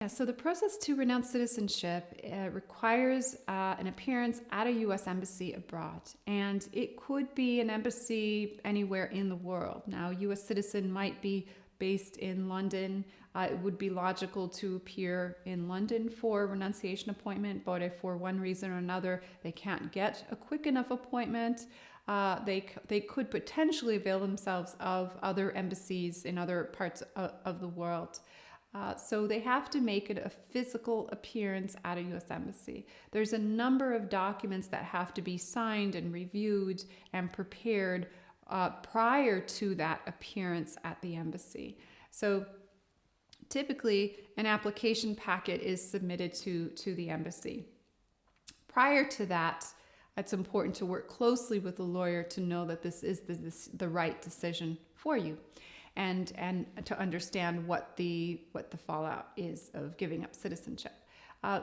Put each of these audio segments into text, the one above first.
So the process to renounce citizenship requires an appearance at a U.S. embassy abroad, and it could be an embassy anywhere in the world. Now, a U.S. citizen might be based in London. It would be logical to appear in London for a renunciation appointment, but if for one reason or another they can't get a quick enough appointment, they could potentially avail themselves of other embassies in other parts of the world. So they have to make it a physical appearance at a U.S. embassy. There's a number of documents that have to be signed and reviewed and prepared prior to that appearance at the embassy. So typically, an application packet is submitted to the embassy. Prior to that, it's important to work closely with the lawyer to know that this is the right decision for you, and to understand what the fallout is of giving up citizenship.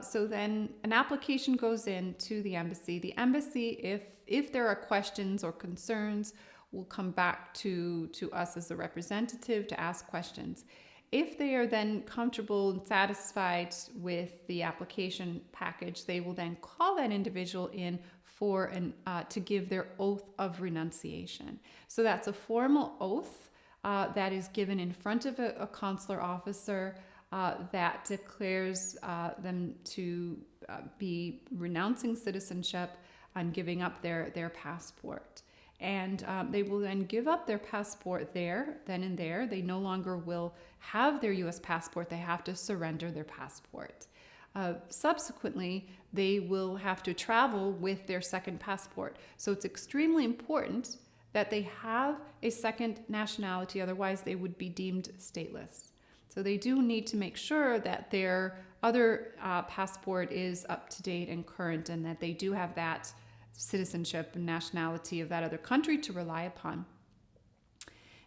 So then an application goes in to the embassy. The embassy, if there are questions or concerns, will come back to us as a representative to ask questions. If they are then comfortable and satisfied with the application package, they will then call that individual in for to give their oath of renunciation. So that's a formal oath that is given in front of a consular officer that declares them to be renouncing citizenship and giving up their passport. And they will then give up their passport then and there. They no longer will have their U.S. passport. They have to surrender their passport. Subsequently, they will have to travel with their second passport. So it's extremely important that they have a second nationality, otherwise they would be deemed stateless. So they do need to make sure that their other passport is up to date and current, and that they do have that citizenship and nationality of that other country to rely upon.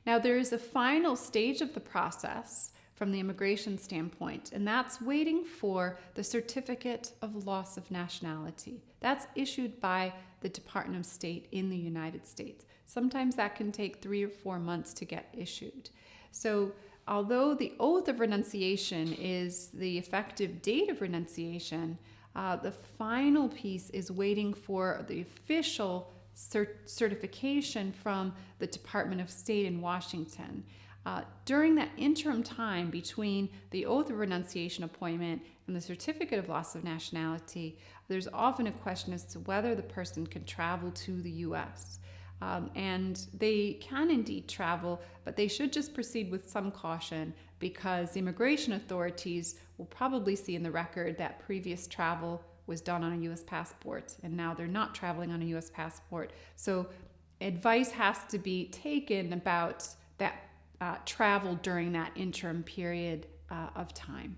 Now, there is a final stage of the process from the immigration standpoint, and that's waiting for the certificate of loss of nationality. That's issued by the Department of State in the United States. Sometimes that can take 3 or 4 months to get issued. So although the oath of renunciation is the effective date of renunciation, the final piece is waiting for the official certification from the Department of State in Washington. During that interim time between the oath of renunciation appointment and the certificate of loss of nationality, there's often a question as to whether the person can travel to the U.S. And they can indeed travel, but they should just proceed with some caution, because the immigration authorities will probably see in the record that previous travel was done on a U.S. passport, and now they're not traveling on a U.S. passport. So advice has to be taken about that travel during that interim period of time.